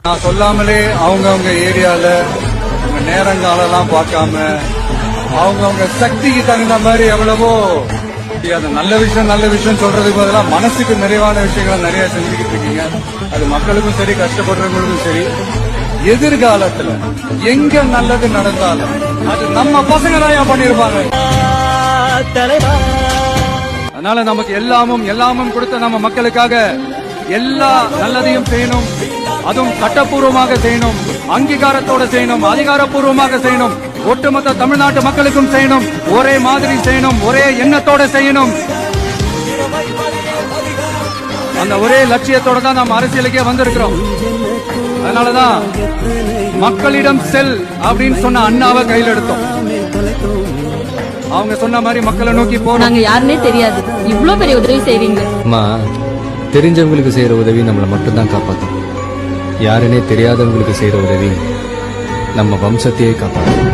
நான் சொல்லாமலே அவங்க ஏரியால நேரங்காலெல்லாம் பார்க்காம அவங்க சக்திக்கு தகுந்த மாதிரி எவ்வளவோ அது நல்ல விஷயம் சொல்றதுக்கு பதிலாக மனசுக்கு நிறைவான விஷயங்களை நிறைய செஞ்சுக்கிட்டு இருக்கீங்க. அது மக்களுக்கும் சரி, கஷ்டப்படுறவங்களுக்கும் சரி. எதிர்காலத்துல எங்க நல்லது நடந்தாலும் அது நம்ம பசங்க தான் பண்ணிருப்பாங்க. அதனால நமக்கு எல்லாமும் கொடுத்த நம்ம மக்களுக்காக எல்லா நல்லதையும் செய்யணும். அதுவும் சட்டப்பூர்வமாக செய்யணும், அங்கீகாரத்தோட செய்யணும், அதிகாரப்பூர்வமாக செய்யணும். ஒட்டுமொத்த தமிழ்நாட்டு மக்களுக்கும் செய்யணும், ஒரே மாதிரி செய்யணும், ஒரே எண்ணத்தோட செய்யணும். அந்த ஒரே லட்சியத்தோட தான் நாம் அரசியலுக்கே வந்திருக்கிறோம். அதனாலதான் மக்களிடம் செல் அப்படின்னு சொன்ன அண்ணாவை கையில் எடுத்தோம். அவங்க சொன்ன மாதிரி மக்களை நோக்கி போனாங்க. யாருன்னே தெரியாது, இவ்வளவு பெரிய உதவி செய்வீங்க. தெரிஞ்சவங்களுக்கு செய்யற உதவி நம்மளை மட்டும்தான் காப்பாற்றும். யாருன்னே தெரியாதவங்களுக்கு செய்யற உதவி நம்ம வம்சத்தையே காப்பாற்றும்.